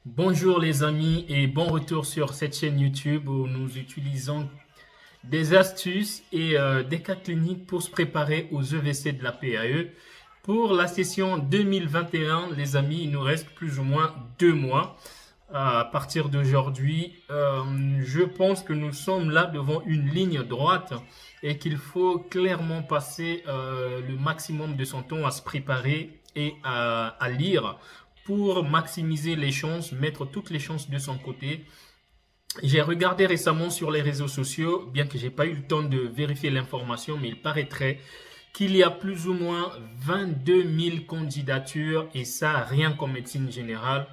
Bonjour les amis et bon retour sur cette chaîne YouTube où nous utilisons des astuces et des cas cliniques pour se préparer aux EVC de la PAE. Pour la session 2021, les amis, il nous reste plus ou moins 2 mois. À partir d'aujourd'hui, je pense que nous sommes là devant une ligne droite et qu'il faut clairement passer le maximum de son temps à se préparer et à lire pour maximiser les chances, mettre toutes les chances de son côté. J'ai regardé récemment sur les réseaux sociaux, bien que j'ai pas eu le temps de vérifier l'information, mais il paraîtrait qu'il y a plus ou moins 22 000 candidatures et ça, rien qu'en médecine générale.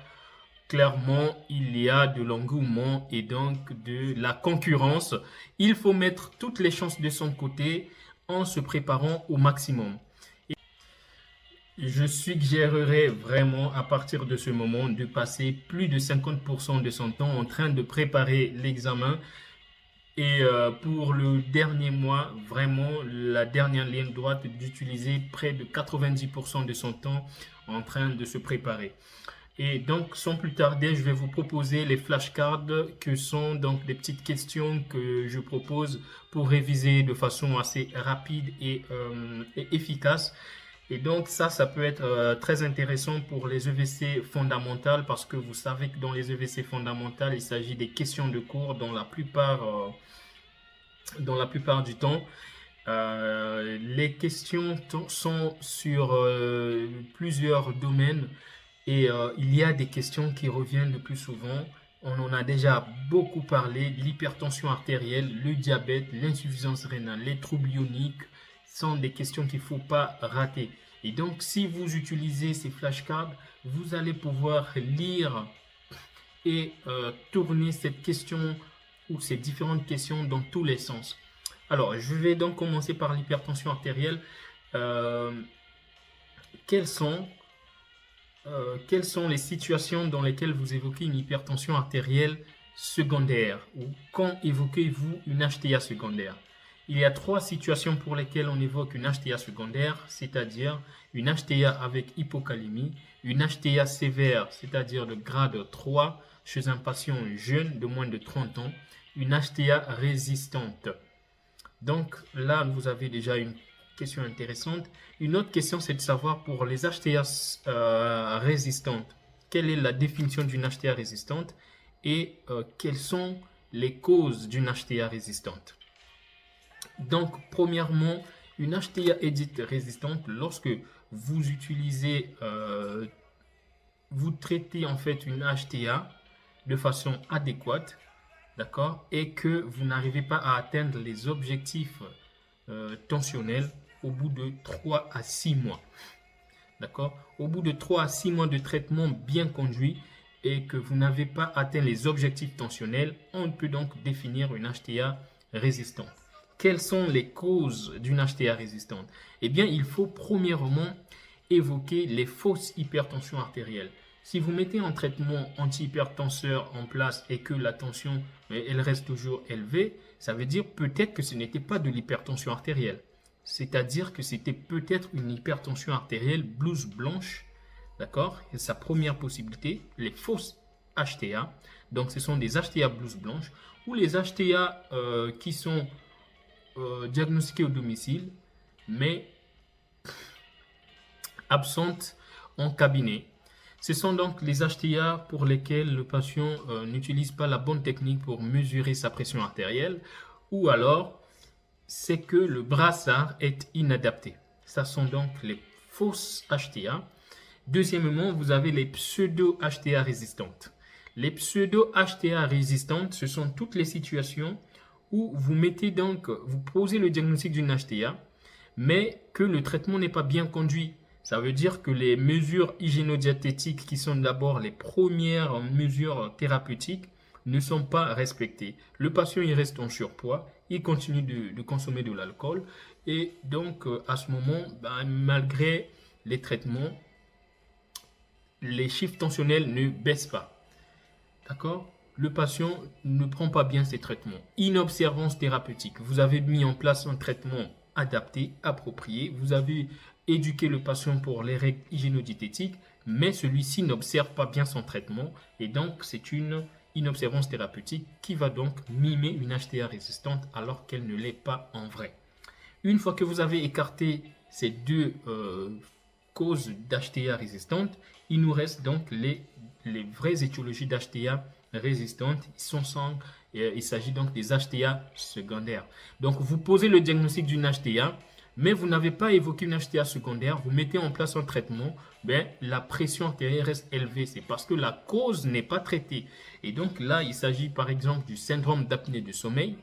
Clairement, il y a de l'engouement et donc de la concurrence. Il faut mettre toutes les chances de son côté en se préparant au maximum. Je suggérerais vraiment à partir de ce moment de passer plus de 50% de son temps en train de préparer l'examen. Et pour le dernier mois, vraiment la dernière ligne droite, d'utiliser près de 90% de son temps en train de se préparer. Et donc, sans plus tarder, je vais vous proposer les flashcards que sont donc des petites questions que je propose pour réviser de façon assez rapide et efficace. Et donc ça peut être très intéressant pour les EVC fondamentales parce que vous savez que dans les EVC fondamentales, il s'agit des questions de cours dans la plupart du temps. Les questions sont sur plusieurs domaines et il y a des questions qui reviennent le plus souvent. On en a déjà beaucoup parlé, l'hypertension artérielle, le diabète, l'insuffisance rénale, les troubles ioniques sont des questions qu'il ne faut pas rater. Et donc, si vous utilisez ces flashcards, vous allez pouvoir lire et tourner cette question ou ces différentes questions dans tous les sens. Alors, je vais donc commencer par l'hypertension artérielle. Quelles sont les situations dans lesquelles vous évoquez une hypertension artérielle secondaire ou quand évoquez-vous une HTA secondaire? Il y a 3 situations pour lesquelles on évoque une HTA secondaire, c'est-à-dire une HTA avec hypocalémie, une HTA sévère, c'est-à-dire de grade 3 chez un patient jeune de moins de 30 ans, une HTA résistante. Donc là, vous avez déjà une question intéressante. Une autre question, c'est de savoir pour les HTA résistantes, quelle est la définition d'une HTA résistante et quelles sont les causes d'une HTA résistante. Donc, premièrement, une HTA est dite résistante lorsque vous utilisez, vous traitez en fait une HTA de façon adéquate, d'accord, et que vous n'arrivez pas à atteindre les objectifs tensionnels au bout de 3 à 6 mois. D'accord? Au bout de 3 à 6 mois de traitement bien conduit et que vous n'avez pas atteint les objectifs tensionnels, on peut donc définir une HTA résistante. Quelles sont les causes d'une HTA résistante? Eh bien, il faut premièrement évoquer les fausses hypertensions artérielles. Si vous mettez un traitement antihypertenseur en place et que la tension elle reste toujours élevée, ça veut dire peut-être que ce n'était pas de l'hypertension artérielle. C'est-à-dire que c'était peut-être une hypertension artérielle blouse blanche. D'accord? C'est sa première possibilité, les fausses HTA. Donc, ce sont des HTA blouse blanche ou les HTA qui sont diagnostiquées au domicile, mais absentes en cabinet. Ce sont donc les HTA pour lesquels le patient n'utilise pas la bonne technique pour mesurer sa pression artérielle ou alors c'est que le brassard est inadapté. Ce sont donc les fausses HTA. Deuxièmement, vous avez les pseudo-HTA résistantes. Les pseudo-HTA résistantes, ce sont toutes les situations où vous posez le diagnostic d'une HTA, mais que le traitement n'est pas bien conduit. Ça veut dire que les mesures hygiénodiététiques, qui sont d'abord les premières mesures thérapeutiques, ne sont pas respectées. Le patient il reste en surpoids, il continue de consommer de l'alcool et donc à ce moment, malgré les traitements, les chiffres tensionnels ne baissent pas. D'accord? Le patient ne prend pas bien ses traitements. Inobservance thérapeutique. Vous avez mis en place un traitement adapté, approprié. Vous avez éduqué le patient pour les règles hygiénodiététiques mais celui-ci n'observe pas bien son traitement et donc c'est une inobservance thérapeutique qui va donc mimer une HTA résistante alors qu'elle ne l'est pas en vrai. Une fois que vous avez écarté ces deux causes d'HTA résistantes, il nous reste donc les vraies étiologies d'HTA résistantes. Il s'agit donc des HTA secondaires. Donc vous posez le diagnostic d'une HTA, mais vous n'avez pas évoqué une HTA secondaire, vous mettez en place un traitement, la pression artérielle reste élevée. C'est parce que la cause n'est pas traitée. Et donc là, il s'agit par exemple du syndrome d'apnée du sommeil,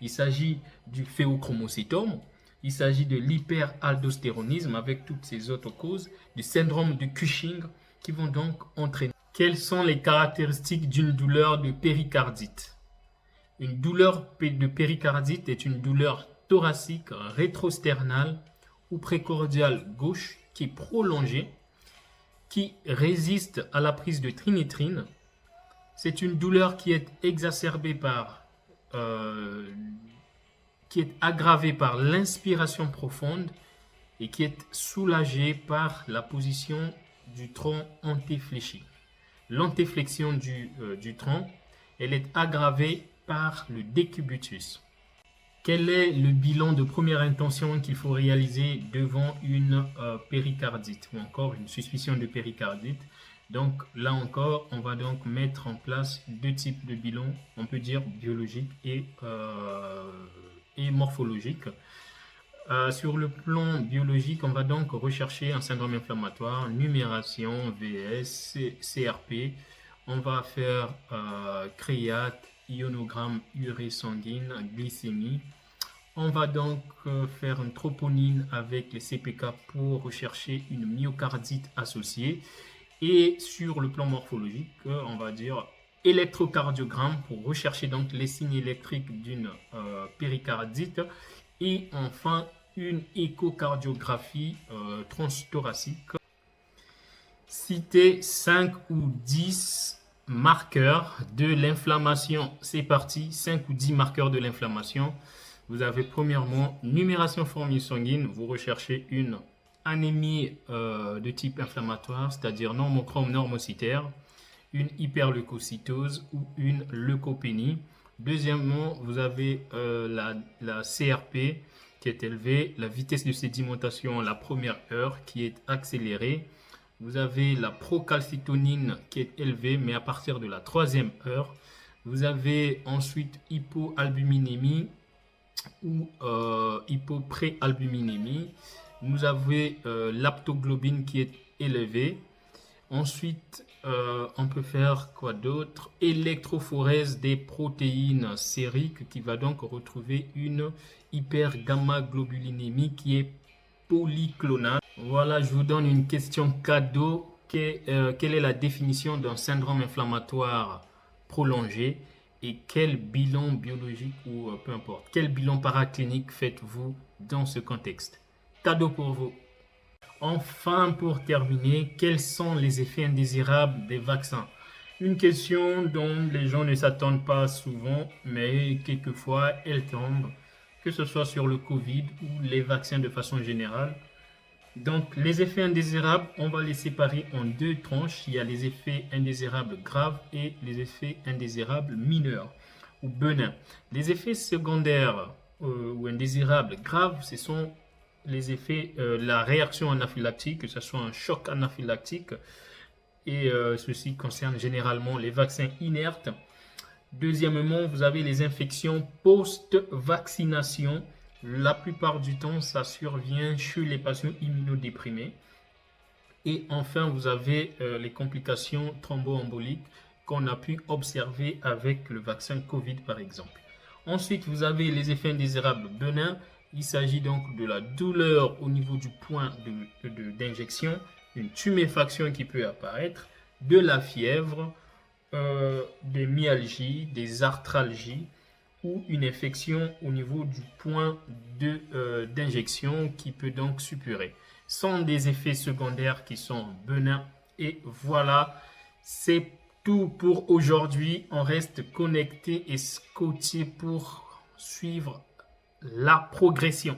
il s'agit du phéochromocytome, il s'agit de l'hyperaldostéronisme avec toutes ces autres causes, du syndrome de Cushing qui vont donc entraîner. Quelles sont les caractéristiques d'une douleur de péricardite? Une douleur de péricardite est une douleur thoracique rétrosternale ou précordiale gauche qui est prolongée, qui résiste à la prise de trinithrine. C'est une douleur qui est exacerbée qui est aggravée par l'inspiration profonde et qui est soulagée par la position du tronc antéfléchi. L'antéflexion du tronc, elle est aggravée par le décubitus. Quel est le bilan de première intention qu'il faut réaliser devant une péricardite ou encore une suspicion de péricardite? Donc là encore, on va donc mettre en place deux types de bilans, on peut dire biologique et morphologique. Sur le plan biologique, on va donc rechercher un syndrome inflammatoire, numération, VS, CRP. On va faire créate, ionogramme urée sanguine, glycémie. On va donc faire une troponine avec les CPK pour rechercher une myocardite associée. Et sur le plan morphologique, on va dire électrocardiogramme pour rechercher donc les signes électriques d'une péricardite. Et enfin, une échocardiographie transthoracique. Citez 5 ou 10 marqueurs de l'inflammation. C'est parti, 5 ou 10 marqueurs de l'inflammation. Vous avez premièrement numération fourmi sanguine. Vous recherchez une anémie de type inflammatoire, c'est-à-dire normochrome normocytaire, une hyperleucocytose ou une leucopénie. Deuxièmement, vous avez la CRP qui est élevée, la vitesse de sédimentation la première heure qui est accélérée. Vous avez la procalcitonine qui est élevée, mais à partir de la troisième heure. Vous avez ensuite hypoalbuminémie ou hypopréalbuminémie. Vous avez l'aptoglobine qui est élevée. Ensuite, on peut faire quoi d'autre? Électrophorèse des protéines sériques qui va donc retrouver une hypergamma-globulinémie qui est polyclonale. Voilà, je vous donne une question cadeau. Quelle est la définition d'un syndrome inflammatoire prolongé et quel bilan biologique ou peu importe, quel bilan paraclinique faites-vous dans ce contexte? Cadeau pour vous. Enfin, pour terminer, quels sont les effets indésirables des vaccins? Une question dont les gens ne s'attendent pas souvent, mais quelquefois elle tombe, que ce soit sur le Covid ou les vaccins de façon générale. Donc, les effets indésirables, on va les séparer en deux tranches. Il y a les effets indésirables graves et les effets indésirables mineurs ou benins. Les effets secondaires ou indésirables graves, ce sont les effets, la réaction anaphylactique, que ce soit un choc anaphylactique, et ceci concerne généralement les vaccins inertes. Deuxièmement, vous avez les infections post-vaccination. La plupart du temps, ça survient chez les patients immunodéprimés. Et enfin, vous avez les complications thromboemboliques qu'on a pu observer avec le vaccin Covid, par exemple. Ensuite, vous avez les effets indésirables benins. Il s'agit donc de la douleur au niveau du point d'injection, une tuméfaction qui peut apparaître, de la fièvre, des myalgies, des arthralgies ou une infection au niveau du point d'injection qui peut donc suppurer. Ce sont des effets secondaires qui sont benins. Et voilà, c'est tout pour aujourd'hui. On reste connecté et scotché pour suivre la progression.